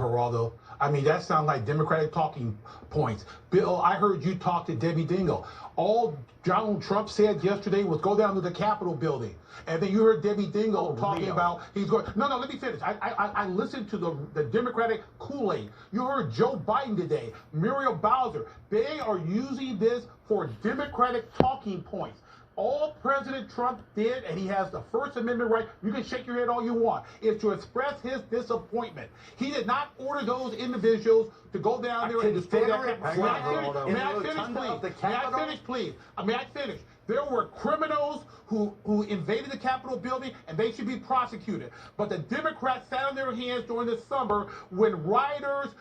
Geraldo. I mean, that sounds like Democratic talking points. Bill, I heard you talk to Debbie Dingell. All Donald Trump said yesterday was go down to the Capitol building. And then you heard Debbie Dingell talking about he's going. No, let me finish. I listened to the Democratic Kool-Aid. You heard Joe Biden today, Muriel Bowser. They are using this for Democratic talking points. All President Trump did, and he has the First Amendment right, you can shake your head all you want, is to express his disappointment. He did not order those individuals to go down there and destroy that. May I finish, please? May I finish? There were criminals who invaded the Capitol building, and they should be prosecuted. But the Democrats sat on their hands during the summer when rioters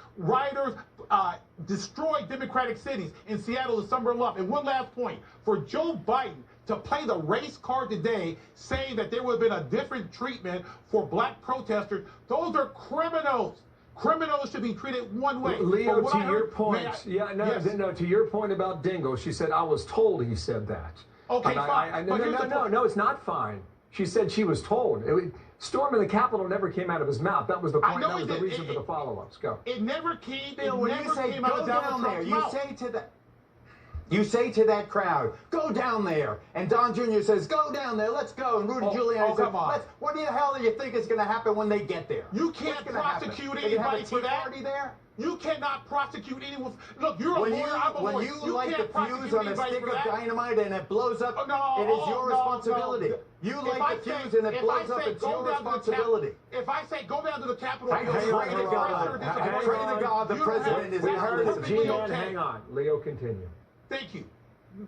destroyed Democratic cities in Seattle the summer of. And one last point. For Joe Biden to play the race card today, saying that there would have been a different treatment for black protesters, those are criminals. Criminals should be treated one way. Leo, to your point, to your point about Dingell, she said, I was told he said that. Okay, fine. No, it's not fine. She said she was told. Storming the Capitol never came out of his mouth. That was the point. That was the reason for the follow-ups. Go. It never came. Bill, when you say go down there, you say to that crowd, go down there. And Don Jr. says, go down there, let's go. And Rudy Giuliani says, what the hell do you think is going to happen when they get there? You can't prosecute anybody for that. There? You cannot prosecute anyone. Look, you're a lawyer, I'm a lawyer. When you light the fuse on a stick of dynamite and it blows up, it is your responsibility. You light the fuse and it blows up, it's your responsibility. If I say go down to the Capitol, I pray to God the president is not listening. Hang on. Leo, continue. Thank you.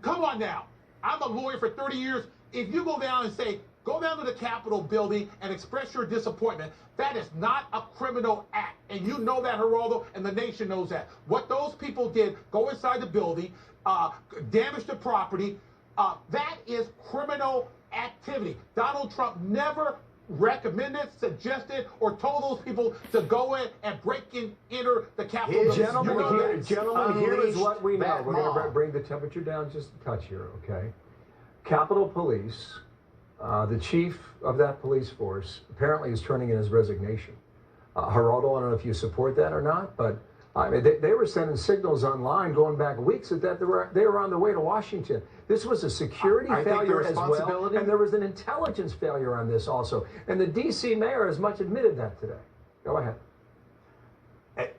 Come on now. I'm a lawyer for 30 years. If you go down and say, go down to the Capitol building and express your disappointment, that is not a criminal act. And you know that, Geraldo, and the nation knows that. What those people did, go inside the building, damage the property, that is criminal activity. Donald Trump never recommended, suggested, or told those people to go in and break and enter the Capitol. Gentlemen, here is what we know. We're going to bring the temperature down just a touch here, okay? Capitol Police, the chief of that police force, apparently is turning in his resignation. Geraldo, I don't know if you support that or not, but I mean, they were sending signals online going back weeks that they were on their way to Washington. This was a security failure as well, and there was an intelligence failure on this also. And the D.C. mayor has much admitted that today. Go ahead.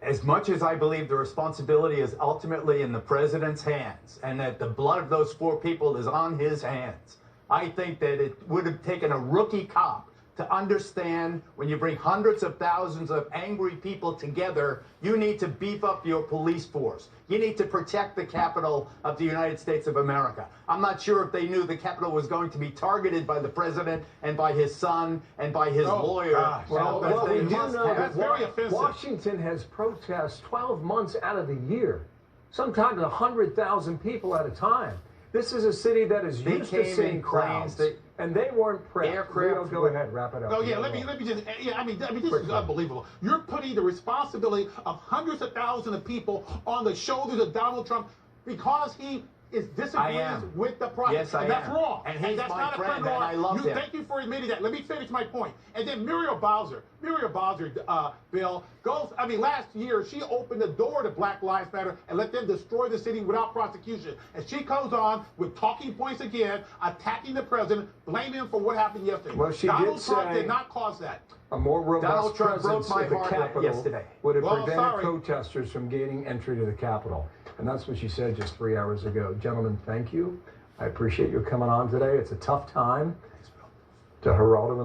As much as I believe the responsibility is ultimately in the president's hands and that the blood of those 4 people is on his hands, I think that it would have taken a rookie cop to understand when you bring hundreds of thousands of angry people together, you need to beef up your police force. You need to protect the Capitol of the United States of America. I'm not sure if they knew the Capitol was going to be targeted by the president and by his son and by his lawyer. Well, we do know that's very offensive. Washington has protests 12 months out of the year, sometimes 100,000 people at a time. This is a city that is used to seeing crowds, and they weren't prepped. Go ahead, wrap it up. Oh yeah, let me just. Yeah, I mean this is unbelievable. You're putting the responsibility of hundreds of thousands of people on the shoulders of Donald Trump because he is disagrees with the process. Yes, I am. That's wrong. And he's that's my not friend, a criminal. and I love him. Thank you for admitting that. Let me finish my point. And then Muriel Bowser, Bill, goes, I mean, last year, she opened the door to Black Lives Matter and let them destroy the city without prosecution. And she comes on with talking points again, attacking the president, blaming him for what happened yesterday. Well, she Donald Trump did say did not cause that. A more robust Donald Trump broke presence my at the heart Capitol yesterday. would have prevented protesters from gaining entry to the Capitol. And that's what she said just 3 hours ago. Gentlemen, thank you. I appreciate you coming on today. It's a tough time. To Geraldo